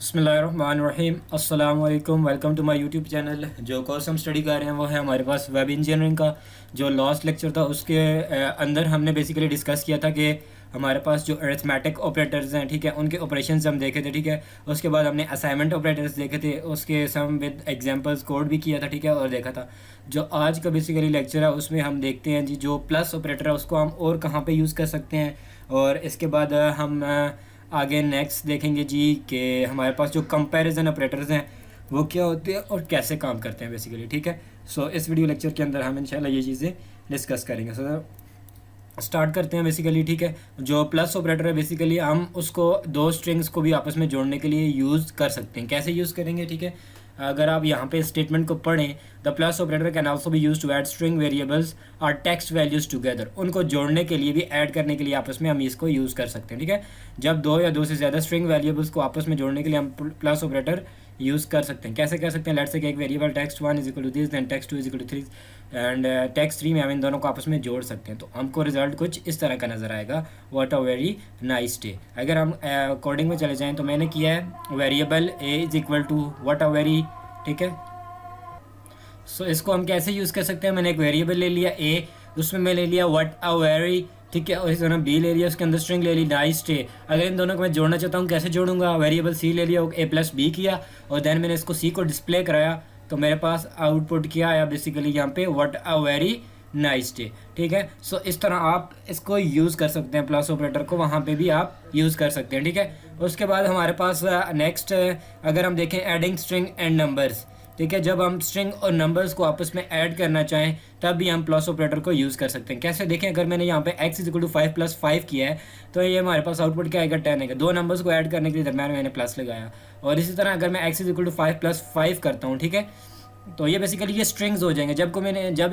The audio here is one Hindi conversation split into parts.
बिस्मिल्लाहिर्रहमानिर्रहीम अस्सलाम वालेकुम। Welcome to my YouTube channel. जो कोर्स हम स्टडी कर रहे हैं वो है हमारे पास वेब इंजीनियरिंग का। जो लास्ट लेक्चर था उसके अंदर हमने बेसिकली डिस्कस किया था कि हमारे पास जो अरिथमेटिक ऑपरेटर्स हैं, ठीक है, उनके ऑपरेशंस हम देखे थे, ठीक है। उसके बाद हमने असाइनमेंट ऑपरेटर्स देखे थे, उसके सम विद एग्जांपल्स कोड भी किया था, ठीक है, और देखा था। जो आज का बेसिकली लेक्चर है उसमें हम देखते हैं जी जो प्लस ऑपरेटर है उसको हम और कहाँ पे यूज़ कर सकते हैं, और इसके बाद हम आगे नेक्स्ट देखेंगे जी कि हमारे पास जो कंपैरिजन ऑपरेटर्स हैं वो क्या होते हैं और कैसे काम करते हैं बेसिकली, ठीक है। सो इस वीडियो लेक्चर के अंदर हम इंशाल्लाह ये चीज़ें डिस्कस करेंगे। स्टार्ट करते हैं बेसिकली, ठीक है। जो प्लस ऑपरेटर है बेसिकली हम उसको दो स्ट्रिंग्स को भी आपस में जोड़ने के लिए यूज़ कर सकते हैं। कैसे यूज़ करेंगे, ठीक है। अगर आप यहाँ पे स्टेटमेंट को पढ़ें, the plus operator can also be use to add string variables और टेक्स्ट वैल्यूज टुगेदर। उनको जोड़ने के लिए भी, ऐड करने के लिए आपस में हम इसको यूज़ कर सकते हैं, ठीक है। जब दो या दो से ज़्यादा स्ट्रिंग वेरिएबल्स को आपस में जोड़ने के लिए हम प्लस ऑपरेटर यूज़ कर सकते हैं। कैसे कर सकते हैं? लेट्स से एक variable text 1 is equal to this, then text 2 is equal to 3 and text 3 में हम इन दोनों को आपस में जोड़ सकते हैं। तो हमको रिजल्ट कुछ इस तरह का नज़र आएगा, what a very nice day. अगर हम कोडिंग में चले जाएँ तो मैंने किया है variable a is equal to what a very, ठीक है। सो इसको हम कैसे यूज़ कर सकते हैं? मैंने एक वेरिएबल ले लिया ए, उसमें मैं ले लिया व्हाट अ वेरी, ठीक है, और इस तरह बी ले लिया, उसके अंदर स्ट्रिंग ले ली नाइस डे। अगर इन दोनों को मैं जोड़ना चाहता हूँ, कैसे जोड़ूंगा? वेरिएबल सी ले लिया, ए प्लस बी किया, और देन मैंने इसको सी को डिस्प्ले कराया, तो मेरे पास आउटपुट क्या आया बेसिकली यहाँ पे, what a very nice day, ठीक है। सो इस तरह आप इसको यूज़ कर सकते हैं, प्लस ऑपरेटर को वहाँ पे भी आप यूज़ कर सकते हैं, ठीक है। उसके बाद हमारे पास नेक्स्ट अगर हम देखें एडिंग स्ट्रिंग एंड नंबर्स, ठीक है। जब हम स्ट्रिंग और नंबर्स को आपस में ऐड करना चाहें तब भी हम प्लस ऑपरेटर को यूज़ कर सकते हैं। कैसे देखें? अगर मैंने यहाँ पे x इज इक्वल टू 5 + 5 किया है तो ये हमारे पास आउटपुट क्या आएगा? 10 आएगा। दो नंबर्स को ऐड करने के लिए दरम्यान मैंने प्लस लगाया, और इसी तरह अगर मैं x इज इक्वल टू 5 + 5 करता हूँ, ठीक है, तो ये बेसिकली ये स्ट्रिंग्स हो जाएंगे।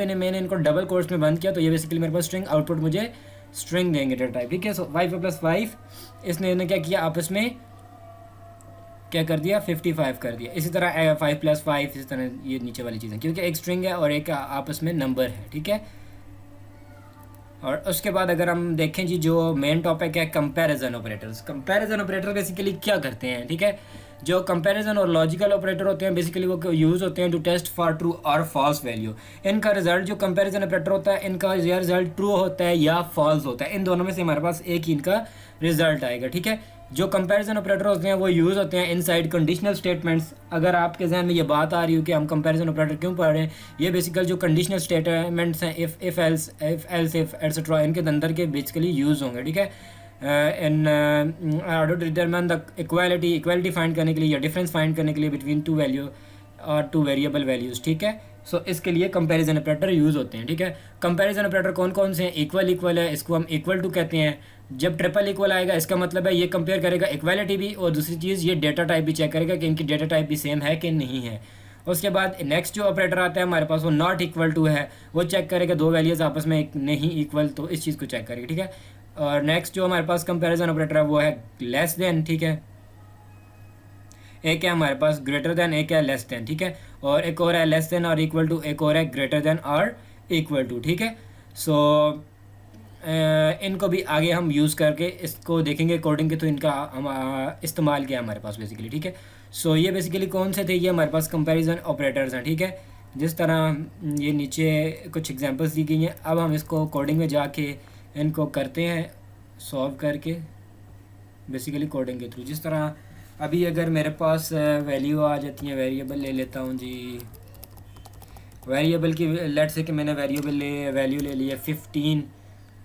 मैंने इनको डबल कोर्स में बंद किया तो ये बेसिकली मेरे पास स्ट्रिंग आउटपुट मुझे स्ट्रिंग देंगे डेटा टाइप, ठीक है। सो 5 + 5 इसने क्या किया, आपस में क्या कर दिया? 55 कर दिया। इसी तरह 5 + 5, इसी तरह ये नीचे वाली चीज़ें, क्योंकि एक स्ट्रिंग है और एक आपस में नंबर है, ठीक है। और उसके बाद अगर हम देखें जी जो मेन टॉपिक है comparison operators. Comparison operator basically क्या करते हैं, ठीक है। जो कंपैरिजन और लॉजिकल ऑपरेटर होते हैं बेसिकली वो यूज़ होते हैं टू टेस्ट फॉर ट्रू और फॉल्स वैल्यू। इनका रिजल्ट, जो कंपैरिजन ऑपरेटर होता है, इनका या रिजल्ट ट्रू होता है या फॉल्स होता है। इन दोनों में से हमारे पास एक ही इनका रिजल्ट आएगा, ठीक है। जो कंपैरिजन ऑपरेटर होते हैं वो यूज़ होते हैं इनसाइड कंडीशनल स्टेटमेंट्स। अगर आपके जहन में ये बात आ रही हो कि हम कंपैरिजन ऑपरेटर क्यों पढ़ रहे हैं, ये बेसिकली जो कंडीशनल स्टेटमेंट्स हैं, इफ़ एल्स एटसेट्रा, इनके अंदर के बेसिकली यूज़ होंगे, ठीक है। In order to determine the equality find करने के लिए या डिफरेंस फाइंड करने के लिए बिटवीन टू वैल्यू और टू वेरिएबल वैल्यूज़, ठीक है। सो इसके लिए कंपैरिजन ऑपरेटर यूज़ होते हैं, ठीक है। कंपैरिजन ऑपरेटर कौन कौन से हैं? इक्वल है, इसको हम इक्वल टू कहते हैं। जब ट्रिपल इक्वल आएगा इसका मतलब है ये कंपेयर करेगा इक्वालिटी भी, और दूसरी चीज़ ये डेटा टाइप भी चेक करेगा कि इनकी डेटा टाइप भी सेम है कि नहीं है। उसके बाद नेक्स्ट जो ऑपरेटर आता है हमारे पास वो नॉट इक्वल टू है, वो चेक करेगा दो वैल्यूज़ आपस में नहीं इक्वल, तो इस चीज़ को चेक करेगा, ठीक है। और नेक्स्ट जो हमारे पास कंपैरिजन ऑपरेटर है वो है लेस देन, ठीक है। एक है हमारे पास ग्रेटर देन, एक है लेस देन, ठीक है। और एक और है लेस देन और इक्वल टू, एक और है ग्रेटर देन और इक्वल टू, ठीक है। सो इनको भी आगे हम यूज़ करके इसको देखेंगे कोडिंग के, तो इनका हम इस्तेमाल किया हमारे पास बेसिकली, ठीक है। सो ये बेसिकली कौन से थे? ये हमारे पास कंपैरिजन ऑपरेटर्स हैं, ठीक है। जिस तरह ये नीचे कुछ एग्जांपल्स दी गई हैं, अब हम इसको कोडिंग में जाके इनको करते हैं सॉल्व करके बेसिकली कोडिंग के थ्रू। जिस तरह अभी अगर मेरे पास वैल्यू आ जाती है, वेरिएबल ले लेता हूँ जी, वेरिएबल की लेट से कि मैंने वैल्यू ले ली है 15,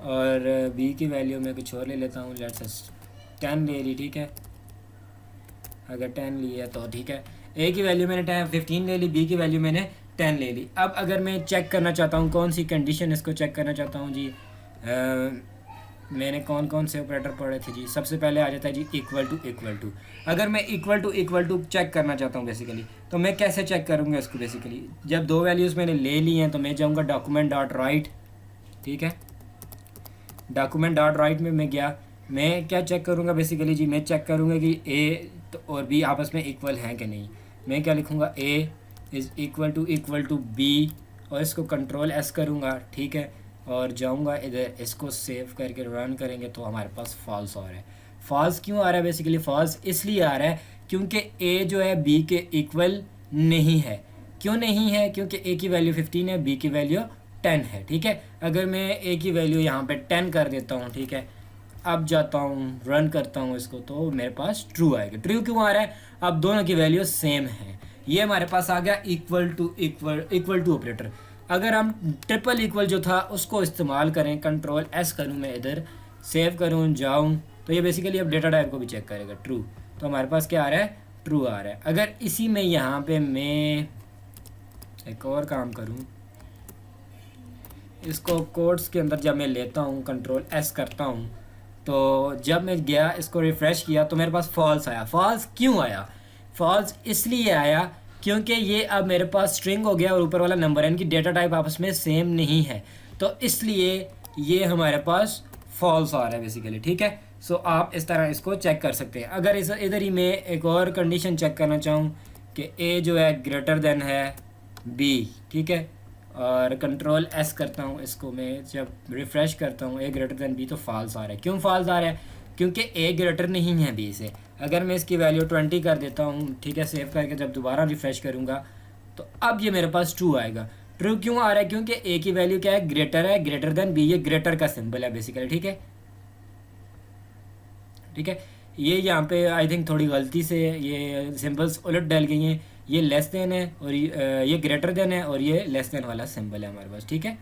और बी की वैल्यू मैं कुछ और ले लेता हूँ, लेट से 10 ले ली, ठीक है। अगर 10 ली है तो ठीक है। ए की वैल्यू मैंने 15 ले ली, बी की वैल्यू मैंने 10 ले ली। अब अगर मैं चेक करना चाहता हूँ कौन सी कंडीशन, इसको चेक करना चाहता हूँ जी, मैंने कौन कौन से ऑपरेटर पढ़े थे जी। सबसे पहले आ जाता है जी इक्वल टू। अगर मैं इक्वल टू चेक करना चाहता हूँ बेसिकली, तो मैं कैसे चेक करूँगा इसको? बेसिकली जब दो वैल्यूज़ मैंने ले ली हैं तो मैं जाऊँगा डॉक्यूमेंट डॉट राइट, ठीक है। डॉक्यूमेंट डॉट राइट में मैं गया, मैं क्या चेक करूँगा बेसिकली जी? मैं चेक करूँगा कि ए और बी आपस में इक्वल हैं कि नहीं। मैं क्या लिखूँगा? A is equal to b, और इसको कंट्रोल एस करूँगा, ठीक है। और जाऊँगा इधर, इसको सेव करके रन करेंगे तो हमारे पास फॉल्स आ रहा है। फॉल्स क्यों आ रहा है? बेसिकली फॉल्स इसलिए आ रहा है क्योंकि ए जो है बी के इक्वल नहीं है। क्यों नहीं है? क्योंकि ए की वैल्यू 15 है, बी की वैल्यू 10 है। ठीक है, अगर मैं ए की वैल्यू यहाँ पे 10 कर देता हूँ, ठीक है, अब जाता हूँ रन करता हूँ इसको, तो मेरे पास ट्रू आएगा। ट्रू क्यों आ रहा है? अब दोनों की वैल्यू सेम है। ये हमारे पास आ गया इक्वल टू ऑपरेटर। अगर हम ट्रिपल इक्वल जो था उसको इस्तेमाल करें, कंट्रोल एस करूँ मैं, इधर सेव करूँ, जाऊँ, तो ये बेसिकली अब डेटा टाइप को भी चेक करेगा, ट्रू। तो हमारे पास क्या आ रहा है? ट्रू आ रहा है। अगर इसी में यहाँ पे मैं एक और काम करूँ, इसको कोड्स के अंदर जब मैं लेता हूँ, कंट्रोल एस करता हूँ, तो जब मैं गया इसको रिफ़्रेश किया तो मेरे पास फॉल्स आया। फॉल्स क्यों आया? फॉल्स इसलिए आया क्योंकि ये अब मेरे पास स्ट्रिंग हो गया और ऊपर वाला नंबर है, इनकी डेटा टाइप आपस में सेम नहीं है, तो इसलिए ये हमारे पास फॉल्स आ रहा है बेसिकली। ठीक है, सो आप इस तरह इसको चेक कर सकते हैं। अगर इधर ही मैं एक और कंडीशन चेक करना चाहूँ कि ए जो है ग्रेटर देन है बी, ठीक है, और कंट्रोल एस करता हूँ, इसको मैं जब रिफ़्रेश करता हूँ, ए ग्रेटर देन बी, तो फॉल्स आ रहा है। क्यों फॉल्स आ रहा है? क्योंकि ए ग्रेटर नहीं है बी से। अगर मैं इसकी वैल्यू 20 कर देता हूँ, ठीक है, सेव करके जब दोबारा रिफ़्रेश करूँगा तो अब ये मेरे पास ट्रू आएगा। ट्रू क्यों आ रहा है? क्योंकि ए की वैल्यू क्या है? ग्रेटर है, ग्रेटर देन बी, ये ग्रेटर का सिंबल है बेसिकली। ठीक है, ठीक है, ये यहाँ पे आई थिंक थोड़ी गलती से ये सिंबल्स उलट डल गई हैं। ये लेस देन है और ये ग्रेटर देन है और ये लेस देन वाला सिंबल है हमारे पास। ठीक है,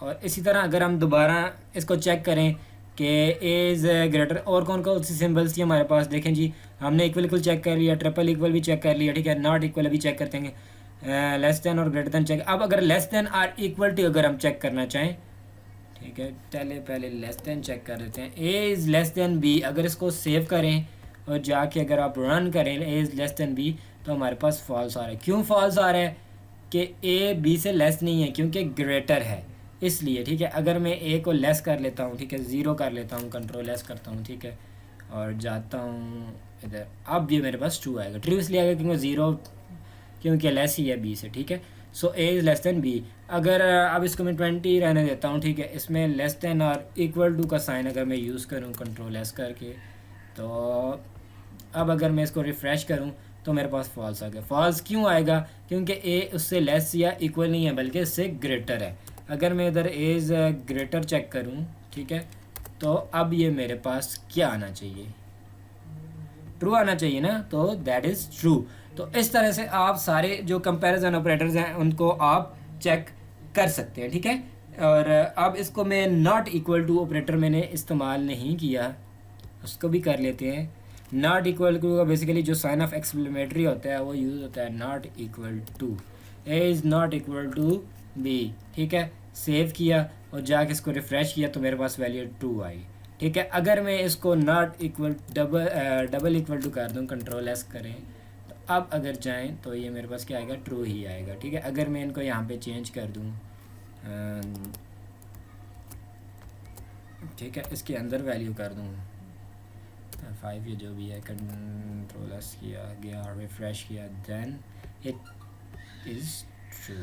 और इसी तरह अगर हम दोबारा इसको चेक करें कि ए इज़ ग्रेटर, और कौन सी सिंबल्स थी हमारे पास, देखें जी, हमने इक्वल चेक कर लिया, ट्रिपल इक्वल भी चेक कर लिया, ठीक है, नॉट इक्वल अभी चेक करते हैं, लेस देन और ग्रेटर देन चेक। अब अगर less than or equal to अगर हम चेक करना चाहें, ठीक है, पहले लेस देन चेक कर देते हैं। A is less than B, अगर इसको सेव करें और जाके अगर आप रन करें a is less than b, तो हमारे पास फॉल्स आ रहा है। क्यों फॉल्स आ रहा है? कि ए बी से लेस नहीं है, क्योंकि ग्रेटर है, इसलिए। ठीक है, अगर मैं ए को लेस कर लेता हूँ, ठीक है, 0 कर लेता हूँ, कंट्रोल लेस करता हूँ, ठीक है, और जाता हूँ इधर, अब ये मेरे पास ट्रू आएगा। ट्रू इसलिए आएगा क्योंकि 0 क्योंकि लेस ही है बी से। ठीक है, so A is less than B. अगर अब इसको मैं 20 रहने देता हूँ, ठीक है, इसमें लेस देन और इक्वल टू का साइन अगर मैं यूज़ करूँ कंट्रोल एस करके, तो अब अगर मैं इसको रिफ़्रेश करूँ तो मेरे पास फॉल्स आ गया। फॉल्स क्यों आएगा? क्योंकि ए उससे लेस या इक्वल नहीं है, बल्कि इससे ग्रेटर है। अगर मैं इधर ए इज़ ग्रेटर चेक करूँ, ठीक है, तो अब ये मेरे पास क्या आना चाहिए? ट्रू आना चाहिए ना, तो दैट इज़ ट्रू। तो इस तरह से आप सारे जो कंपैरिजन ऑपरेटर्स हैं उनको आप चेक कर सकते हैं। ठीक है, और अब इसको मैं नॉट इक्वल टू ऑपरेटर मैंने इस्तेमाल नहीं किया, उसको भी कर लेते हैं। नॉट इक्वल टू का बेसिकली जो साइन ऑफ एक्सक्लेमेटरी होता है वो यूज़ होता है not equal to. A is not equal to B, ठीक है, सेव किया और जाके इसको रिफ़्रेश किया तो मेरे पास वैल्यू ट्रू आई। ठीक है, अगर मैं इसको not equal double equal to कर दूँ, कंट्रोल एस करें, तो अब अगर जाएं तो ये मेरे पास क्या आएगा? ट्रू ही आएगा। ठीक है, अगर मैं इनको यहाँ पे चेंज कर दूँ, ठीक है, इसके अंदर वैल्यू कर दूँ 5 या जो भी है, कंट्रोल एस किया गया, रिफ़्रेश किया, देन इट इज़ ट्रू।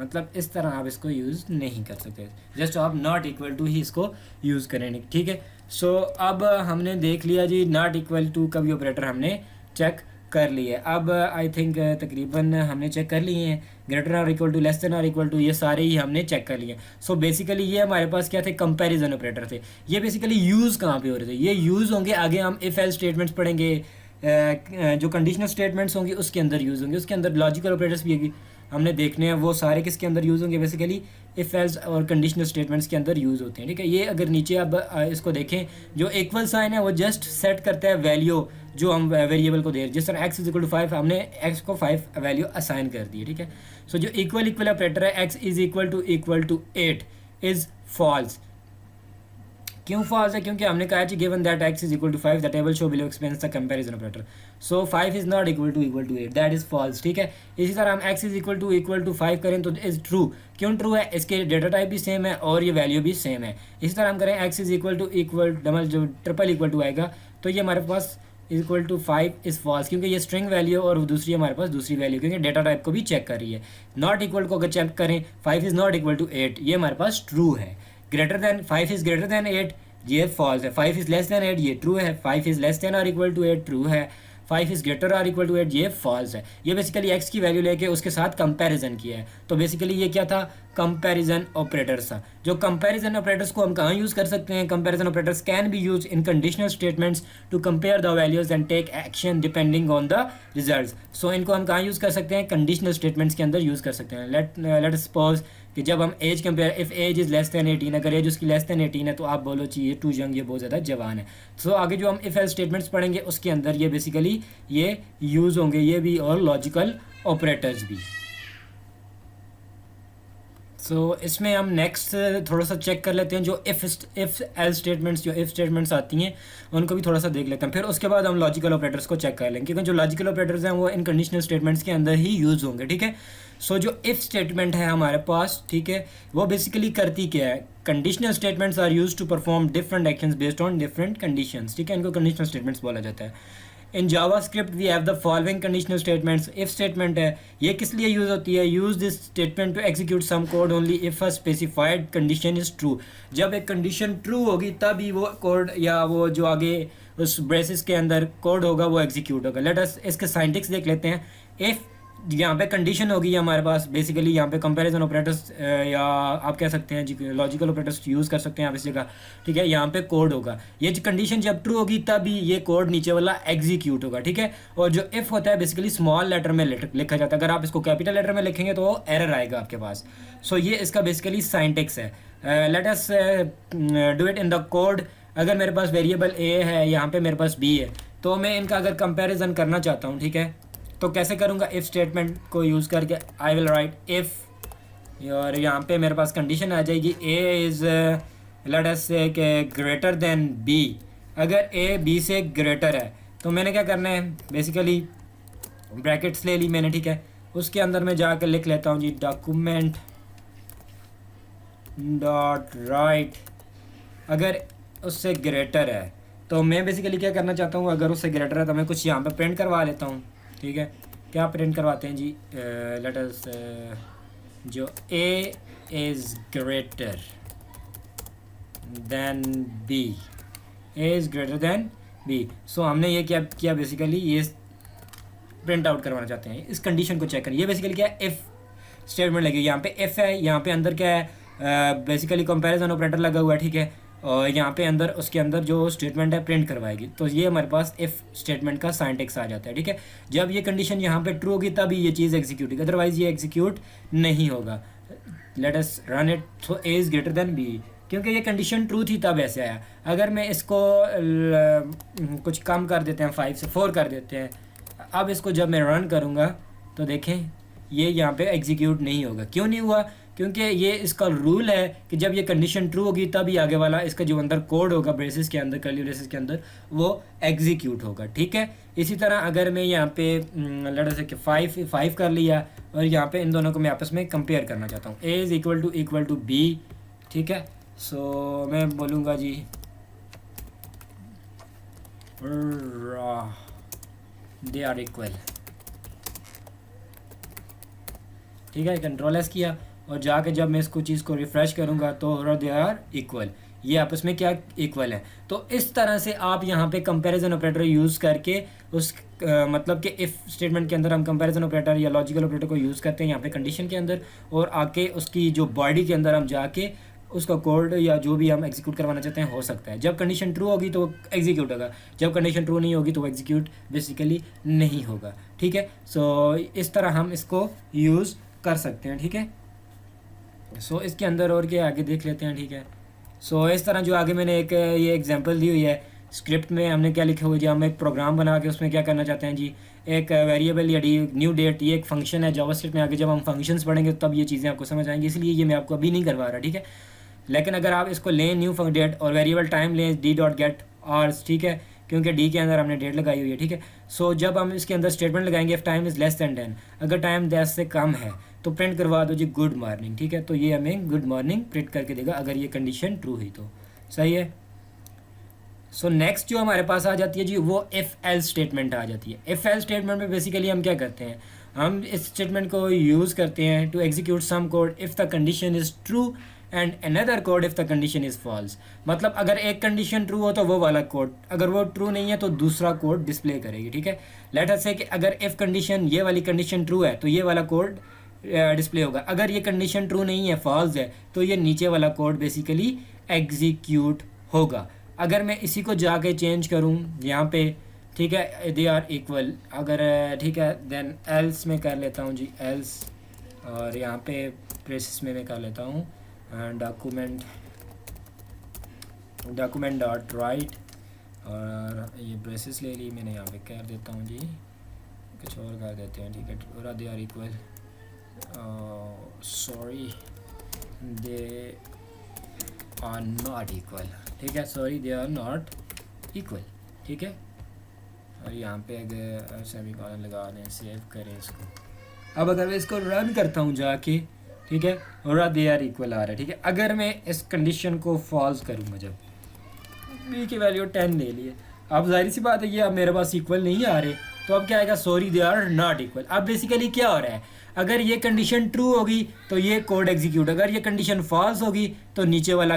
मतलब इस तरह आप इसको यूज़ नहीं कर सकते, जस्ट आप नॉट इक्वल टू ही इसको यूज़ करेंगे। ठीक है, सो अब हमने देख लिया जी नॉट इक्वल टू का भी ऑपरेटर हमने चेक कर लिए। अब आई थिंक तकरीबन हमने चेक कर लिए हैं। ग्रेटर और इक्वल टू, लेस देन और इक्वल टू, ये सारे ही हमने चेक कर लिए। सो बेसिकली ये हमारे पास क्या थे? कंपैरिजन ऑपरेटर थे। ये बेसिकली यूज़ कहाँ पे हो रहे थे? ये यूज़ होंगे, आगे हम इफ़ एल्स स्टेटमेंट्स पढ़ेंगे, जो कंडीशनल स्टेटमेंट्स होंगे उसके अंदर यूज़ होंगे, उसके अंदर लॉजिकल ऑपरेटर्स भी हमने देखने हैं, वो सारे किसके अंदर यूज़ होंगे? बेसिकली इफ़ एल्स और कंडीशनल स्टेटमेंट्स के अंदर यूज़ होते हैं। ठीक है, ये अगर नीचे अब इसको देखें, जो इक्वल साइन है वो जस्ट सेट करता है वैल्यू जो हम वेरिएबल को दे रहे हैं। जिस तरह x इज इक्वल टू 5, हमने x को 5 वैल्यू असाइन कर दी है। ठीक है, सो जो इक्वल ऑपरेटर है x is equal to 8 is false. क्यों फॉल्स है? क्योंकि हमने कहा कि given that x is equal to 5 the table show below expense the comparison operator, so 5 is not equal to 8, that is false. ठीक है, इसी तरह हम x इज इक्वल टू 5 करें तो इज ट्रू। क्यों ट्रू है? इसके डेटा टाइप भी सेम है और ये वैल्यू भी सेम है। इसी तरह हम करें x इज इक्वल डबल जो ट्रिपल इक्वल टू आएगा तो ये हमारे पास इक्वल टू 5 इज़ फॉल्स, क्योंकि ये स्ट्रिंग वैल्यू और दूसरी हमारे पास दूसरी वैल्यू, क्योंकि डेटा टाइप को भी चेक कर रही है। नॉट इक्वल को अगर चेक करें 5 इज़ नॉट इक्वल टू 8, ये हमारे पास ट्रू है। Greater than 5 is greater than 8, ये फॉल्स है। 5 इज़ लेस दैन 8 ये ट्रू है। 5 इज़ लेस दैन और इक्वल टू 8 ट्रू है। 5 इज़ ग्रेटर और इक्वल टू 8 ये फॉल्स है। ये बेसिकली एक्स की वैल्यू लेके उसके साथ कंपैरिजन किया है। तो बेसिकली ये क्या था, कंपैरिजन ऑपरेटर्स था। जो कंपैरिजन ऑपरेटर्स को हम कहाँ यूज़ कर सकते हैं, comparison operators can be use in conditional statements to compare the values and take action depending on the results. So इनको हम कहाँ यूज़ कर सकते हैं, कंडीशनल स्टेटमेंट्स के अंदर यूज़ कर सकते हैं। लेट सपोज कि जब हम age compare, if age is less than 18, अगर एज उसकी लेस दैन 18 है तो आप बोलो चाहिए टू यंग, ये बहुत ज़्यादा जवान है। सो आगे जो हम इफ़ एल्स स्टेटमेंट्स पढ़ेंगे उसके अंदर ये बेसिकली ये यूज़ होंगे, ये भी और लॉजिकल ऑपरेटर्स भी। सो इसमें हम नेक्स्ट थोड़ा सा चेक कर लेते हैं जो इफ़ एल स्टेटमेंट्स, जो इफ़ स्टेटमेंट्स आती हैं उनको भी थोड़ा सा देख लेते हैं। फिर उसके बाद हम लॉजिकल ऑपरेटर्स को चेक कर लेंगे, क्योंकि जो लॉजिकल ऑपरेटर्स हैं वो इन कंडीशनल स्टेटमेंट्स के अंदर ही यूज़ होंगे, ठीक है। सो जो इफ़ स्टेटमेंट है हमारे पास, ठीक है, वो बेसिकली करती क्या है, conditional statements are use to perform different actions based on different conditions, ठीक है, इनको कंडीशनल स्टेटमेंट्स बोला जाता है। In JavaScript we have the following conditional statements. If statement है, ये किस लिए यूज़ होती है, use this statement to execute some code only if a specified condition is true. जब एक कंडीशन ट्रू होगी तभी वो कोड या वो जो आगे उस ब्रेसिस के अंदर कोड होगा वो एग्जीक्यूट होगा। लेट अस इसके साइंटिक्स देख लेते हैं। इफ़ यहाँ पे कंडीशन होगी हमारे पास, बेसिकली यहाँ पे कंपैरिजन ऑपरेटर्स या आप कह सकते हैं जी लॉजिकल ऑपरेटर्स यूज़ कर सकते हैं आप इस जगह, ठीक है। यहाँ पे कोड होगा, ये जो कंडीशन जब ट्रू होगी तभी ये कोड नीचे वाला एग्जीक्यूट होगा, ठीक है। और जो इफ़ होता है बेसिकली स्मॉल लेटर में लिखा जाता है, अगर आप इसको कैपिटल लेटर में लिखेंगे तो एरर आएगा आपके पास। सो ये इसका बेसिकली साइंटिक्स है। Let us do it in the code. अगर मेरे पास वेरिएबल ए है, यहाँ पे मेरे पास बी है, तो मैं इनका अगर कंपैरिजन करना चाहता हूँ, ठीक है, तो कैसे करूँगा, इफ़ स्टेटमेंट को यूज़ करके आई विल राइट इफ़, और यहाँ पे मेरे पास कंडीशन आ जाएगी ए इज़ लेट अस से ग्रेटर देन बी। अगर ए बी से ग्रेटर है तो मैंने क्या करना है, बेसिकली ब्रैकेट्स ले ली मैंने, ठीक है। उसके अंदर मैं जाकर लिख लेता हूँ जी डॉक्यूमेंट डॉट राइट अगर उससे ग्रेटर है। तो मैं बेसिकली क्या करना चाहता हूँ, अगर उससे ग्रेटर है तो मैं कुछ यहाँ पे प्रिंट करवा लेता हूँ, ठीक है। क्या प्रिंट करवाते हैं जी, लेट अस जो A is greater than B, A is greater than B. So हमने ये क्या किया, बेसिकली ये प्रिंट आउट करवाना चाहते हैं, इस कंडीशन को चेक करें। ये बेसिकली क्या है, इफ़ स्टेटमेंट लगी, यहाँ पे इफ़ है, यहाँ पे अंदर क्या है, बेसिकली कंपैरिजन ऑपरेटर लगा हुआ है, ठीक है। और यहाँ पे अंदर उसके अंदर जो स्टेटमेंट है प्रिंट करवाएगी। तो ये हमारे पास इफ़ स्टेटमेंट का साइंटिक्स आ जाता है, ठीक है। जब ये कंडीशन यहाँ पे ट्रू होगी तभी ये चीज़ एग्जीक्यूट होगी, अदरवाइज ये एग्जीक्यूट नहीं होगा। Let us run it. So A is greater than B, क्योंकि ये कंडीशन ट्रू थी तब ऐसे आया। अगर मैं इसको कुछ कम कर देते हैं, 5 से 4 कर देते हैं, अब इसको जब मैं रन करूँगा तो देखें ये यहाँ पे एग्जीक्यूट नहीं होगा। क्यों नहीं हुआ, क्योंकि ये इसका रूल है कि जब ये कंडीशन ट्रू होगी तभी आगे वाला इसका जो अंदर कोड होगा ब्रेसेस के अंदर, कर्ली ब्रेसेस के अंदर, वो एग्जीक्यूट होगा, ठीक है। इसी तरह अगर मैं यहाँ पे लेट अस से 5 कर लिया और यहाँ पे इन दोनों को मैं आपस में कंपेयर करना चाहता हूँ, A is equal to B, ठीक है। सो मैं बोलूँगा जी दे आर इक्वल, ठीक है। कंट्रोल एस किया और जाके जब मैं इसको चीज़ को रिफ़्रेश करूँगा तो दे आर इक्वल, ये आपस में क्या इक्वल है। तो इस तरह से आप यहाँ पे कंपैरिजन ऑपरेटर यूज़ करके उस मतलब कि इफ़ स्टेटमेंट के अंदर हम कंपैरिजन ऑपरेटर या लॉजिकल ऑपरेटर को यूज़ करते हैं यहाँ पे कंडीशन के अंदर, और आके उसकी जो बॉडी के अंदर हम जाके उसका कोड या जो भी हम एग्जीक्यूट करवाना चाहते हैं हो सकता है। जब कंडीशन ट्रू होगी तो एग्जीक्यूट होगा, जब कंडीशन ट्रू नहीं होगी तो एग्जीक्यूट बेसिकली नहीं होगा, ठीक है। सो इस तरह हम इसको यूज़ कर सकते हैं, ठीक है। सो इसके अंदर और क्या आगे देख लेते हैं, ठीक है। सो इस तरह जो आगे मैंने एक ये एग्जांपल दी हुई है स्क्रिप्ट में, हमने क्या लिखा हुआ है जी, हम एक प्रोग्राम बना के उसमें क्या करना चाहते हैं जी, एक वेरिएबल या न्यू डेट, ये एक फंक्शन है जावास्क्रिप्ट में। आगे जब हम फंक्शंस पढ़ेंगे तब ये चीज़ें आपको समझ आएंगी, इसलिए ये मैं आपको अभी नहीं करवा रहा, ठीक है। लेकिन अगर आप इसको लें न्यू डेट और वेरिएबल टाइम लें डी डॉट गेट आवर्स, ठीक है, क्योंकि डी के अंदर हमने डेट लगाई हुई है, ठीक है। सो जब हम इसके अंदर स्टेटमेंट लगाएंगे if time is less then 10, अगर टाइम 10 से कम है तो प्रिंट करवा दो जी गुड मॉर्निंग, ठीक है। तो ये हमें गुड मॉर्निंग प्रिंट करके देगा अगर ये कंडीशन ट्रू हुई तो, सही है। सो नेक्स्ट जो हमारे पास आ जाती है जी वो इफ़ एल्स स्टेटमेंट आ जाती है। इफ़ एल्स स्टेटमेंट में बेसिकली हम क्या करते हैं, हम इस स्टेटमेंट को यूज़ करते हैं to execute some code if the condition is true and another code if the condition is false. मतलब अगर एक कंडीशन ट्रू हो तो वो वाला कोड, अगर वो ट्रू नहीं है तो दूसरा कोड डिस्प्ले करेगी, ठीक है। लेट अस से कि अगर इफ़ कंडीशन, ये वाली कंडीशन ट्रू है तो ये वाला कोड डिस्प्ले होगा। अगर ये कंडीशन ट्रू नहीं है, फॉल्स है, तो ये नीचे वाला कोड बेसिकली एग्जीक्यूट होगा। अगर मैं इसी को जाके चेंज करूँ यहाँ पे, ठीक है, दे आर इक्वल, अगर ठीक है देन एल्स में कर लेता हूँ जी, एल्स, और यहाँ पे प्रेसिस में मैं कर लेता हूँ डॉक्यूमेंट डॉट राइट, और ये ब्रेसिस ले ली मैंने, यहाँ पे कर देता हूँ जी, कुछ और कर देते हैं, ठीक है। पूरा they are equal, sorry they are not equal, ठीक है, sorry they are not equal, ठीक है। और यहाँ पे अगर सेमीकोलन लगा दें, सेव करें इसको। अब अगर मैं इसको रन करता हूँ जाके, ठीक है, और दे आर इक्वल आ रहा है, ठीक है। अगर मैं इस कंडीशन को फॉल्स करूँगा, जब बी की वैल्यू 10 ले लिए, अब जाहिर सी बात है कि अब मेरे पास इक्वल नहीं आ रहे, तो अब क्या आएगा, sorry they are not equal. अब बेसिकली क्या हो रहा है, अगर ये कंडीशन ट्रू होगी तो ये कोड एग्जीक्यूट, अगर ये कंडीशन फॉल्स होगी तो नीचे वाला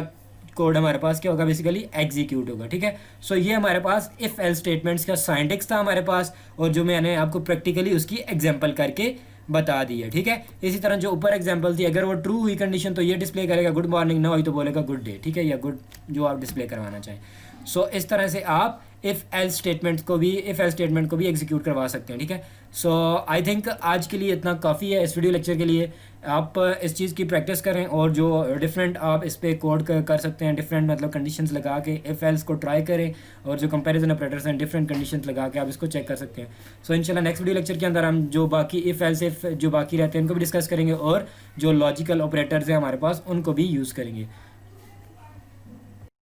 कोड हमारे पास क्या होगा, बेसिकली एग्जीक्यूट होगा, ठीक है। सो ये हमारे पास इफ़ एल्स स्टेटमेंट्स का साइंटिक्स था हमारे पास, और जो मैंने आपको प्रैक्टिकली उसकी एग्जांपल करके बता दी है, ठीक है। इसी तरह जो ऊपर एग्जांपल थी, अगर वो ट्रू हुई कंडीशन तो ये डिस्प्ले करेगा गुड मॉर्निंग, ना हुई तो बोलेगा गुड डे, ठीक है, या गुड जो आप डिस्प्ले करवाना चाहें। सो इस तरह से आप इफ़ एल्स स्टेटमेंट को भी एग्जीक्यूट करवा सकते हैं, ठीक है। सो आई थिंक आज के लिए इतना काफ़ी है इस वीडियो लेक्चर के लिए। आप इस चीज़ की प्रैक्टिस करें, और जो डिफरेंट आप इस पर कोड कर सकते हैं, डिफरेंट मतलब कंडीशंस लगा के इफ़ एल्स को ट्राई करें, और जो कंपैरिजन ऑपरेटर्स हैं डिफरेंट कंडीशंस लगा के आप इसको चेक कर सकते हैं। सो इंशाल्लाह नेक्स्ट वीडियो लेक्चर के अंदर हम जो बाकी इफ़ एल्स इफ़ जो बाकी रहते हैं उनको भी डिस्कस करेंगे, और जो लॉजिकल ऑपरेटर्स हैं हमारे पास उनको भी यूज़ करेंगे।